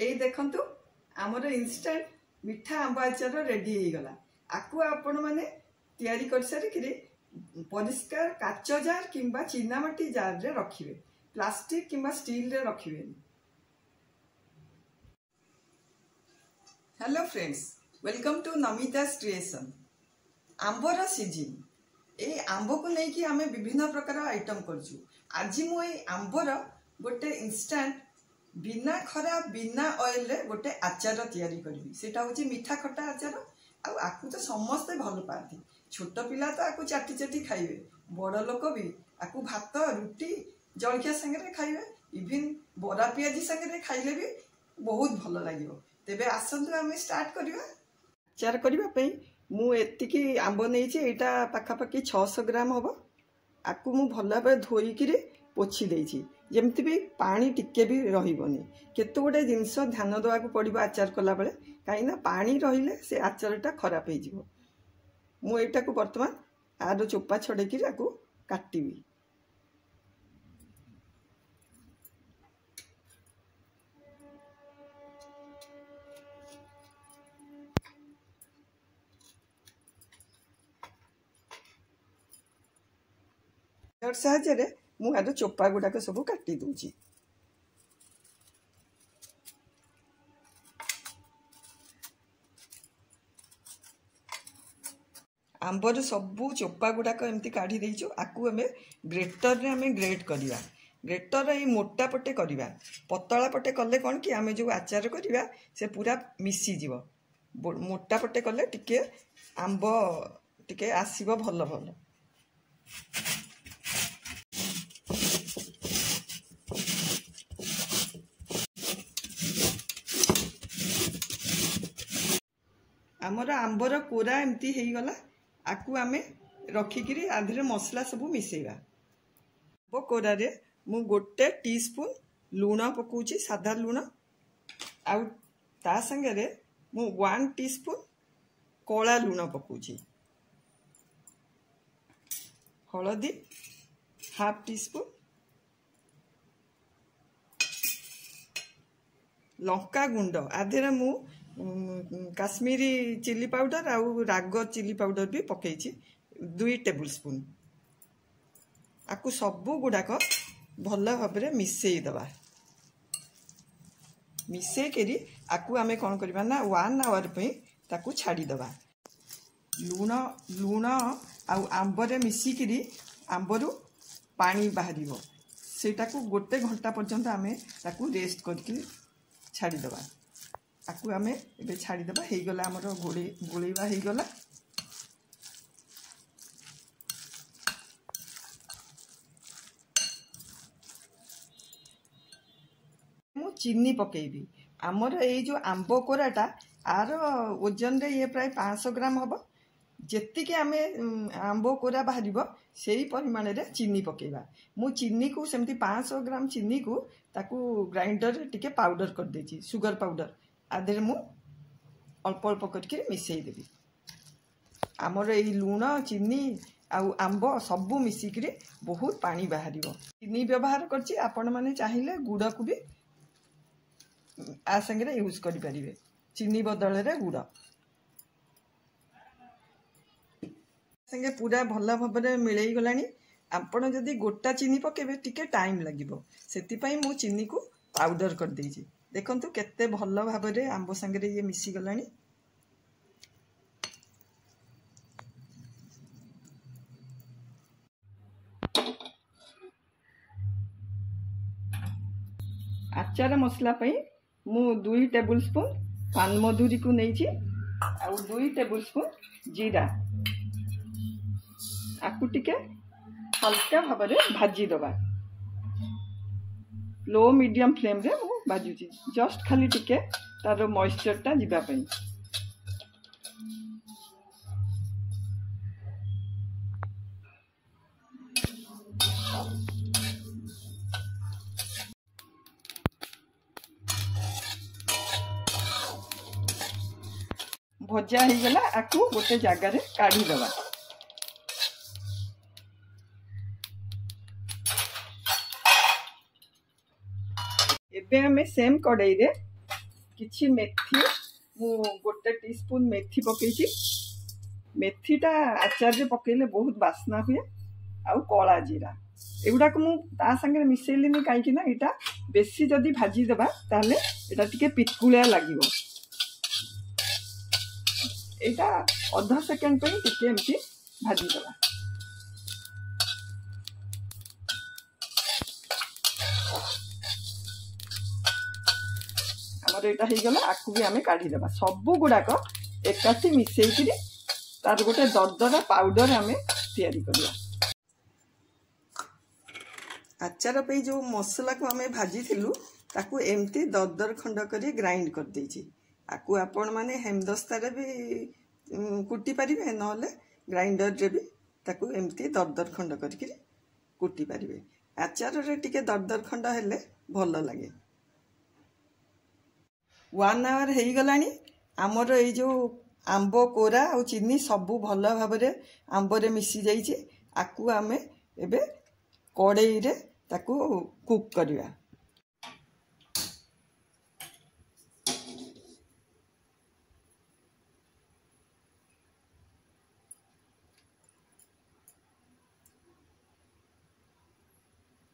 एई देखंतु आमर इंस्टेंट मिठा आंब आचार रेडी हो गला। आकु आपण माने तैयारी कर सारिकिरी परिष्कार काच जार किंबा चीनामाटी जार रे रखिबे, प्लास्टिक किंबा स्टील रे रखिबे। Hello friends, welcome to Namita's creation. आंबर सीजन ए आंब को लेकिन आमे विभिन्न प्रकार आइटम करछु। आज मु ए आंबर गोटे इंस्टेंट बिना खरा बिना ऑयल रे गोटे आचार तैयारी करबी। सेटा होची मीठा खट्टा आचार। आकु तो समस्ते भल पाती। छोट पिला तो आकु चाटी चाटी खाइबे, बड़ लोक भी आकु भात रुटी जलखिया संगे खाइबे, इवन बरा पियाजी संगे खाइले भी बहुत भल लागिबो। तेबे आसंतु आमे स्टार्ट करिबा। आचार करिबा पई मु एतिकी आंब नेइछि, एटा पाखापाखि 600 ग्राम हबो। आकु मु भल भाबे धोइकिरी पोछि देइछि, जेमति भी पानी टिके भी रहिबोनी। केतो गोटे जिंस ध्यान देवाक पड़िबो आचार कला बेले, काई ना पानी रहिले से आचारटा खराब हे जिवो। मु एटा को वर्तमान आरो चोपा छडेकिरी आकु काटिबी। साहाଯ୍ୟରେ ମୁଁ ଆର ଚୋପା ଗୁଡାକ ସବୁ କାଟି ଦଉଛି। आंबर सबू चोपा गुड़ाक एमती काढ़ी देइछु। आकु हमें ग्रेटर रे हमें ग्रेट करिया। ग्रेटर रे मोटा पटे करिया, पतला पटे कले कौन कि आमे जो आचार करिया से पूरा मिसी जीव। मोटा पटे कले टिके आंब टिके आसीबो भल भल। आमर आंबर कोरा एमती हे गला। आकु आमे रखिकिरी आधरे मसला सबू मिसेबा। आंब कोरा रे मु गोटे टीस्पून लूण पकाउची, सादा लूण। आउ ता संगे रे मु 1 टीस्पून कोला लूण पकाउची। हळदी हाफ टीस्पून, लंका गुंड आधरे मु काश्मीरी चिली पाउडर आउ राग चिली पाउडर भी पकईची 2 टेबल स्पून। आकु सबू गुड़ाक भल भाव मिसई दबा। मिसई करी आकु आमे कौन करबा ना 1 आवर पे ताकू छाड़ी दबा। लूण लूण आउ आंबरे मिसिकिरी आंबरू पानी बाहरिबो, सेटाकू गोटे घंटा पर्यंत आमे ताकू रेस्ट करके छाड़ी दबा। आकु आमे एबे छाड़ी दबा। हेई गला हमर गोळेबा हेई गला। मु चीनी पकेबी। हमर एई जो आंब कोराटा आर ओजन रे ये प्राय 500 ग्राम हबो। जेति के आमे आंब कोरा बाहरिबो सेई परिमाण रे चीनी पकेबा। मु चीनी को सेमती 500 ग्राम चीनी को ताकू ग्राइंडर रे टिके पाउडर कर देची, सुगर पाउडर। आधे मु अल्प अल्प करके मिसई देवी। आमर ए लूण चीनी आउ आंब सबू मिसिकी बहुत पानी बाहर। चीनी व्यवहार करछि, आपण माने चाहिए गुड़ को भी आ संगे यूज करि परिबे। चीनी बदल रे गुड़ संगे पूरा भल भाव मिलई गलानी। आपण जदि गोटा चीनी पकेबे टिके टाइम लागिबो, सेति पई मु चीनी को पाउडर कर देइछि। देखंतु केते भल भाव रे आंब संगे ये मिसी गलानी। आचार मसला पई मु 2 टेबल स्पून पान मधुरी को नेइछि, आउ 2 टेबल स्पून जीरा। आकु टिके हल्का भाव रे भाजी दबा। लो मीडियम फ्लेम रे मु भाजुची, जस्ट खाली टिके तार मॉइस्चर टा जिबा पई। भजा ही गला। आकु गोटे जगह रे काढ़ी दबा। एबे हमें सेम कड़ाई रे किछि मेथी मु गोटे टीस्पून मेथी पकईची मेथीटा आचार रे पकेले बहुत बास्ना हुए आउ कला जीरा एगुड़ाक मु ता संगे मिसेलिनी कहीं ना यहाँ बेसी जदि भाजी देबा ताले एटा टिके पितकुलिया लागिवो एटा आधा सेकेंड पे टिके एमती भाजी देबा हमर एटा हे गला आकु भी हमें काढी देबा सब गुडाक एकाठी मिसेई किरी तार गोटे दरदरा पाउडर हमें तैयारी करिया आचार पे जो मसला को हमें भाजी थिलु ताकू एमती दरदर खंड करी ग्राइंड कर देछि आकु आपण माने हेमदस्ता रे भी कुटी परिबे नले ग्राइंडर रे भी ताकू एमती दरदर खंड करी कुटी परिबे आचार रे टिके दरदर खंड हेले भल लागे 1 आवर हे गलानी हमर ए जो आंबो कोरा और चीनी सबू भल भाव आंब रे मिसी जाइए आकु आमे एबे कड़ाई रे ताकू कुक करिया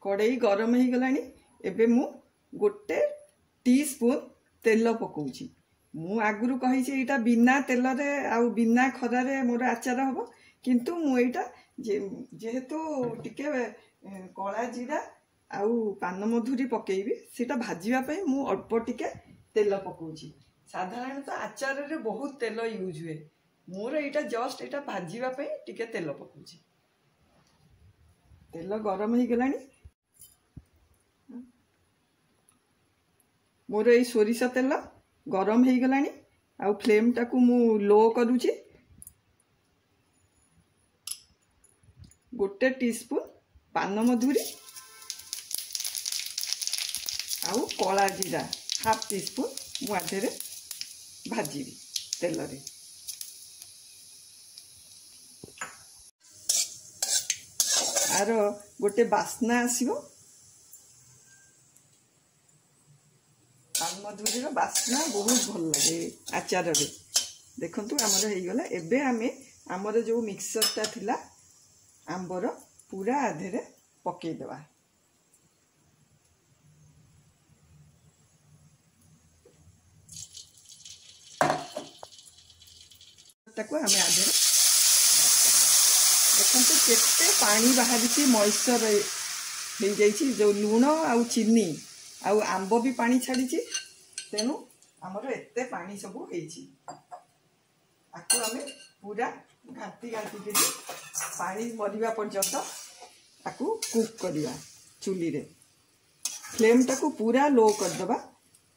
कड़ाई गरम हो गलानी एबे मु गोटे टीस्पून तेल पकाउची मु आगुरु कही एटा बिना तेल रे आउ बिना खरा रे मोर आचार हम किंतु मु एटा जेहेतु टिके कला जीरा आउ पान मधुरी पकेबी सेटा भाजीबा पई मु अल्प टिके तेल पकाउची साधारणतः आचार रे बहुत तेल यूज हुए मोर एटा जस्ट एटा भाजीबा पई टिके तेल पकाउची तेल गरम हो गलानी मोर ए सोरिष तेल गरम हो गलानी आउ फ्लेम टाकू मु लो करूची गोटे टीस्पून पान मधुरी आउ कला जीरा हाफ टीस्पून मु आधे भाजीबी तेल रे आर गोटे बास्ना आसीबो पान मधुरी बास्ना बहुत भल लगे आचार रे देखंतु हमर हे गला एबे आमे हमर जो मिक्सरटा थिला आंबर पूरा आधे रे पके देबा ताको हमें आधे देखंतु केते पानी बाहरिची मॉइस्चर हे जाईची जो लूण आउ चीनी आउ आंब भी पानी छाड़ी तेणु आमर एते पानी सब आकु आमे पूरा घाटी घाटी करी पानी मरिबा पर्यंत आकु कुक करिया चुली रे फ्लेम टाकू पूरा लो कर दबा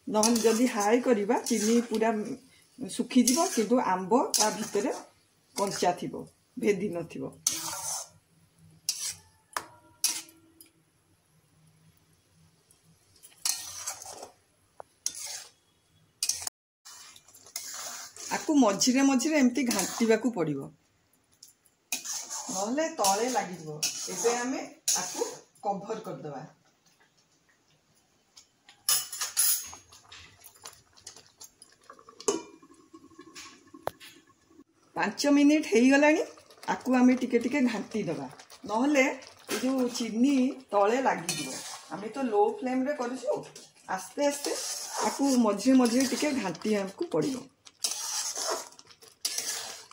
नहल जदी हाई करिबा चीनी पूरा सुखी जीवो किंतु आंब ता भितरे कंचा थिबो भेदी नथिबो आकु मझिरे मझिरे एमती घांटीबाकू पड़िबो नहले तळे लागिबो एबे हमें आकु कवर कर दबा 5 मिनिट हो गलानी आकु आमे टिके टिके घांटी दबा नहले जो चीनी तले लागी आमे तो लो फ्लेम रे करछु आस्ते आस्ते आकु मझे मझे टिके घांटी हमकु पड़िबो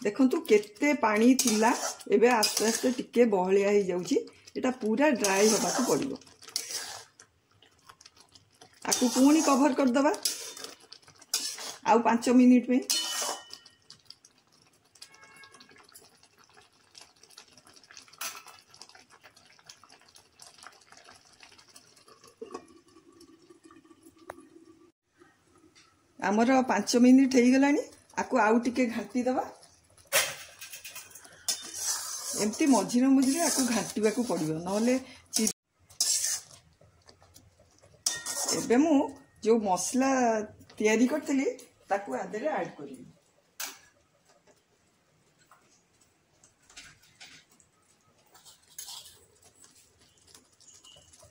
देखंतु केते पानी थिला एबे आस्ते आस्ते टिके बहलिया ही जाउची एटा पूरा ड्राई होबाकू पड़िबो आकु पुणी कवर कर दबा आउ 5 मिनिट में आमर 5 मिनिट हो गलानी आकु आउ टिके घाटी दबा एमती मझिरे मझिरे आकु घाटीबाकू पड़िबो नहले एबे मु जो मसला तैयारी करतली ताकू आदरे ऐड करी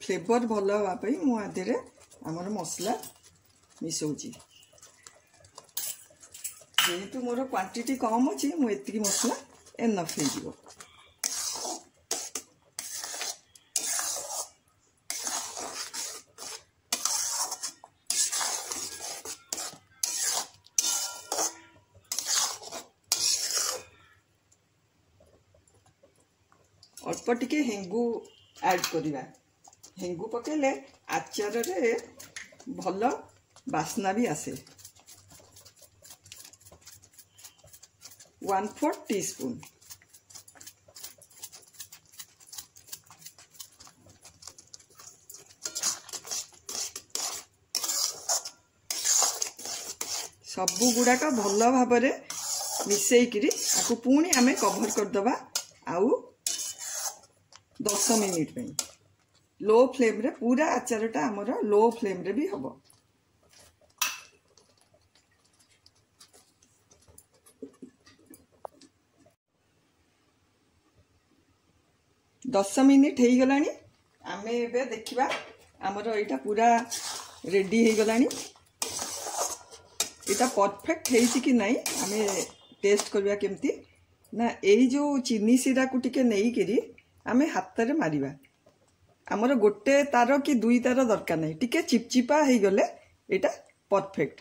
फ्लेवर भल हवा पई मु आदरे हमर मसला मिसौची जेहेतु मोर क्वांटिटी कम अच्छी मुझे मसला एनफ हो अल्प टिके हेंगू ऐड करवा हेंगू पकेले आचार रे भल बास्ना भी आसे 1/4 टीस्पून सबू गुड़ाक भल भाव मिसेकरी आपको पुणी आमे कवर करदबा आउ 10 मिनिट में लो फ्लेम रे पूरा आचारटा आमर लो फ्लेम रे भी हम 10 मिनिट हो गला आमे एबे देखिबा आमर एटा पूरा रेडी हो गला एटा परफेक्ट है कि नहीं आमे टेस्ट करबा केमती ना एई जो चीनी सिरा को टिके नहीं करी आमे हाथ रे मारिबा आमर गोटे तार कि दुई तार दरकार नहीं टिके चिपचिपा हो गले एटा परफेक्ट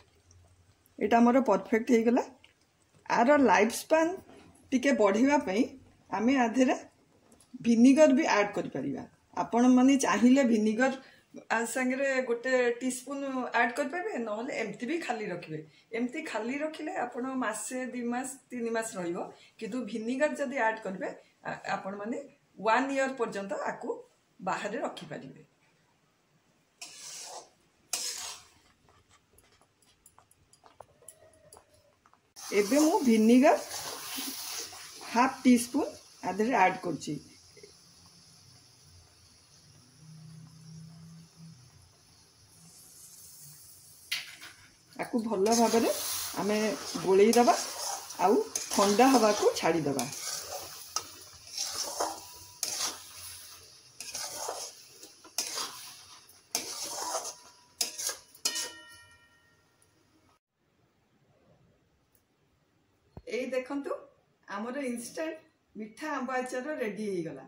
एटा आमर परफेक्ट हो गला आर लाइफ स्पान टिके बढ़ेवा पई आमे आधेरे विनेगर भी ऐड करि परिबा आपण माने चाहिए विनेगर संगे गोटे टीस्पून ऐड कर पारे ना एमती भी खाली रखिए एमती खाली रखिले आपण मासे 2 मास 3 मास रहिबो किंतु विनेगर जदि ऐड करबे आपण माने 1 ईयर पर्यंत आकु बाहर रखि पारिबे। एबे मु विनेगर 1/2 टीस्पून आधे ऐड करछि आकु भल भाव में आमे गोलई दबा आउ ठंडा हवा को छाड़ी दबा। ए देखंतु आमर इंस्टेंट मीठा आंब आचार रेडी हो गला।